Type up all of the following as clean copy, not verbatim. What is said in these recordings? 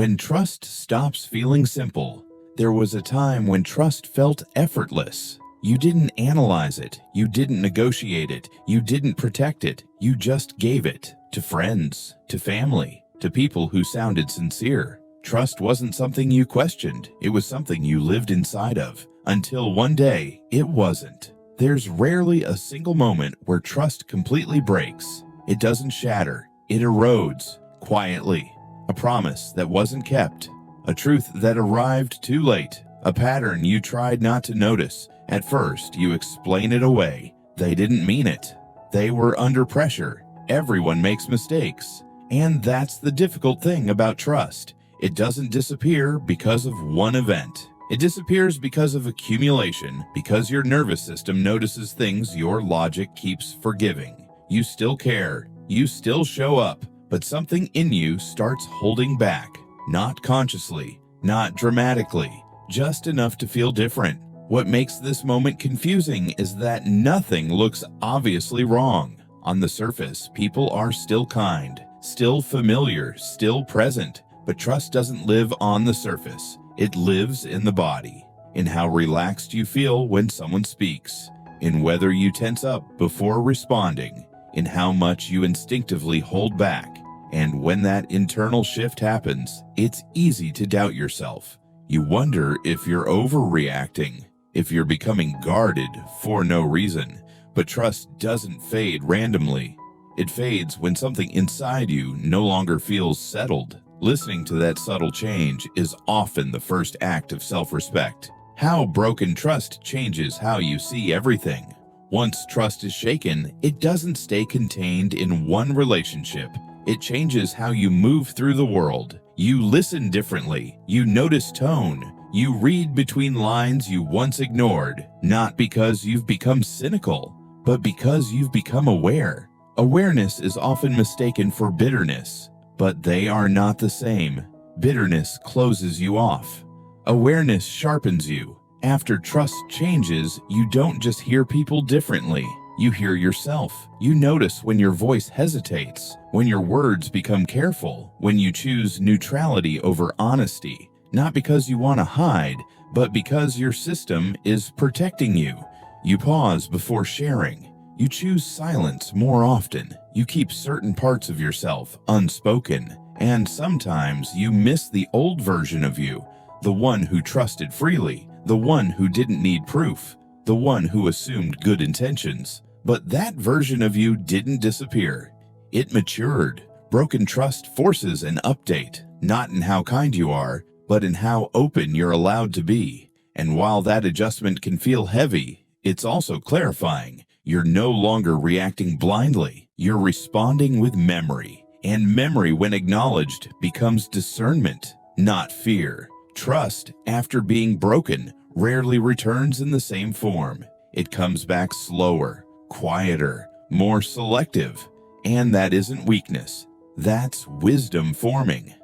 When trust stops feeling simple, there was a time when trust felt effortless. You didn't analyze it, you didn't negotiate it, you didn't protect it, you just gave it to friends, to family, to people who sounded sincere. Trust wasn't something you questioned, it was something you lived inside of, until one day it wasn't. There's rarely a single moment where trust completely breaks. It doesn't shatter, it erodes, quietly. A promise that wasn't kept, a truth that arrived too late, a pattern you tried not to notice. At first, you explain it away. They didn't mean it. They were under pressure. Everyone makes mistakes. And that's the difficult thing about trust. It doesn't disappear because of one event. It disappears because of accumulation, because your nervous system notices things your logic keeps forgiving. You still care. You still show up. But something in you starts holding back. Not consciously, not dramatically, just enough to feel different. What makes this moment confusing is that nothing looks obviously wrong. On the surface, people are still kind, still familiar, still present. But trust doesn't live on the surface. It lives in the body, in how relaxed you feel when someone speaks, in whether you tense up before responding, in how much you instinctively hold back. And when that internal shift happens, it's easy to doubt yourself. You wonder if you're overreacting, if you're becoming guarded for no reason. But trust doesn't fade randomly. It fades when something inside you no longer feels settled. Listening to that subtle change is often the first act of self-respect. How broken trust changes how you see everything. Once trust is shaken, it doesn't stay contained in one relationship. It changes how you move through the world. You listen differently. You notice tone. You read between lines you once ignored, not because you've become cynical, but because you've become aware. Awareness is often mistaken for bitterness, but they are not the same. Bitterness closes you off. Awareness sharpens you. After trust changes, you don't just hear people differently. You hear yourself. You notice when your voice hesitates, when your words become careful, when you choose neutrality over honesty, not because you want to hide, but because your system is protecting you. You pause before sharing. You choose silence more often. You keep certain parts of yourself unspoken. And sometimes you miss the old version of you, the one who trusted freely, the one who didn't need proof, the one who assumed good intentions. But that version of you didn't disappear. It matured. Broken trust forces an update, not in how kind you are, but in how open you're allowed to be. And while that adjustment can feel heavy, it's also clarifying. You're no longer reacting blindly. You're responding with memory. And memory, when acknowledged, becomes discernment, not fear. Trust, after being broken, rarely returns in the same form. It comes back slower, quieter, more selective. And that isn't weakness. That's wisdom forming.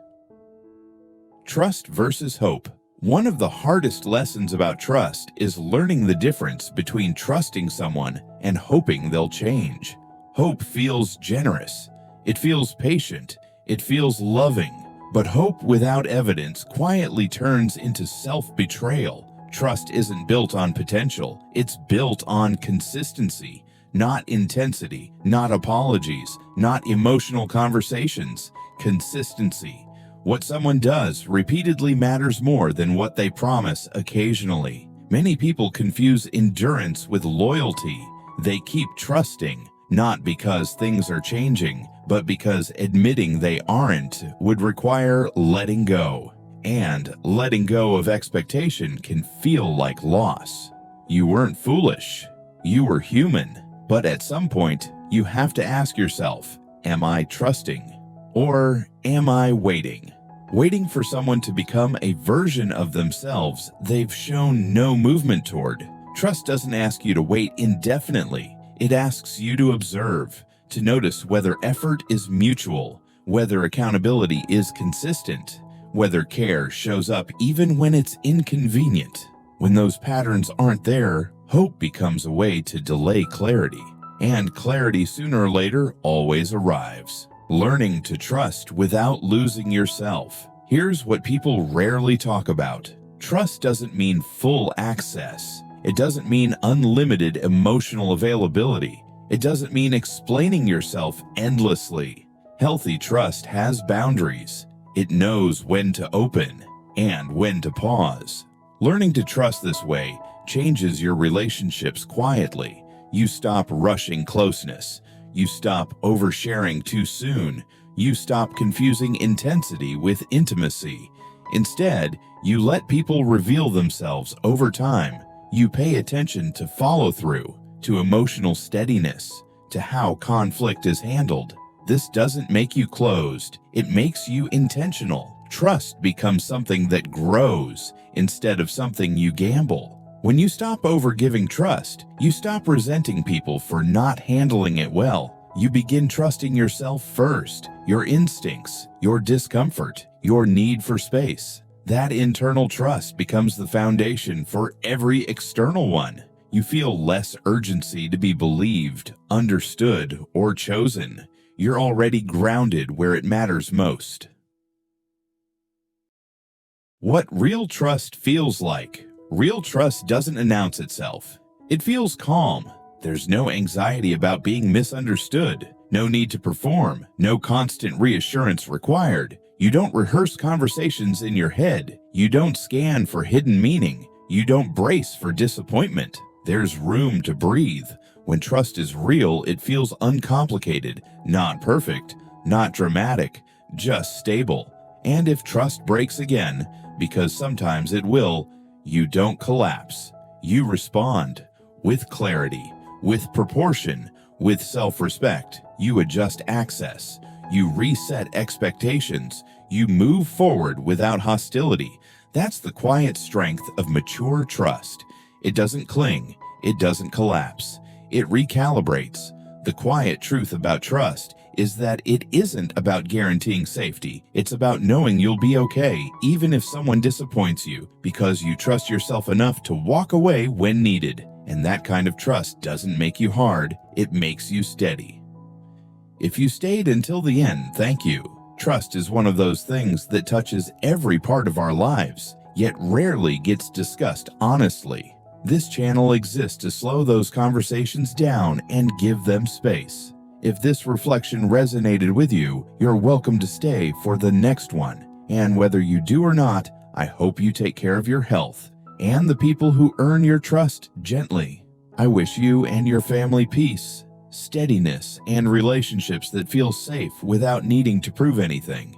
Trust versus hope. One of the hardest lessons about trust is learning the difference between trusting someone and hoping they'll change. Hope feels generous. It feels patient. It feels loving. But hope without evidence quietly turns into self-betrayal. Trust isn't built on potential. It's built on consistency, not intensity, not apologies, not emotional conversations. Consistency. What someone does repeatedly matters more than what they promise occasionally. Many people confuse endurance with loyalty. They keep trusting, not because things are changing, but because admitting they aren't would require letting go. And letting go of expectation can feel like loss. You weren't foolish. You were human. But at some point, you have to ask yourself, am I trusting? Or am I waiting? Waiting for someone to become a version of themselves they've shown no movement toward. Trust doesn't ask you to wait indefinitely. It asks you to observe, to notice whether effort is mutual, whether accountability is consistent, whether care shows up even when it's inconvenient. When those patterns aren't there, hope becomes a way to delay clarity. And clarity sooner or later always arrives. Learning to trust without losing yourself. Here's what people rarely talk about. Trust doesn't mean full access. It doesn't mean unlimited emotional availability. It doesn't mean explaining yourself endlessly. Healthy trust has boundaries. It knows when to open and when to pause. Learning to trust this way changes your relationships quietly. You stop rushing closeness. You stop oversharing too soon. You stop confusing intensity with intimacy. Instead, you let people reveal themselves over time. You pay attention to follow-through, to emotional steadiness, to how conflict is handled. This doesn't make you closed. It makes you intentional. Trust becomes something that grows instead of something you gamble. When you stop overgiving trust, you stop resenting people for not handling it well. You begin trusting yourself first, your instincts, your discomfort, your need for space. That internal trust becomes the foundation for every external one. You feel less urgency to be believed, understood, or chosen. You're already grounded where it matters most. What real trust feels like. Real trust doesn't announce itself. It feels calm. There's no anxiety about being misunderstood, no need to perform, no constant reassurance required. You don't rehearse conversations in your head. You don't scan for hidden meaning. You don't brace for disappointment. There's room to breathe. When trust is real, it feels uncomplicated, not perfect, not dramatic, just stable. And if trust breaks again, because sometimes it will, you don't collapse. You respond with clarity, with proportion, with self-respect. You adjust access. You reset expectations. You move forward without hostility. That's the quiet strength of mature trust. It doesn't cling. It doesn't collapse. It recalibrates. The quiet truth about trust is that it isn't about guaranteeing safety. It's about knowing you'll be okay, even if someone disappoints you, because you trust yourself enough to walk away when needed. And that kind of trust doesn't make you hard, it makes you steady. If you stayed until the end, thank you. Trust is one of those things that touches every part of our lives, yet rarely gets discussed honestly. This channel exists to slow those conversations down and give them space. If this reflection resonated with you, you're welcome to stay for the next one. And whether you do or not, I hope you take care of your health and the people who earn your trust gently. I wish you and your family peace, steadiness, and relationships that feel safe without needing to prove anything.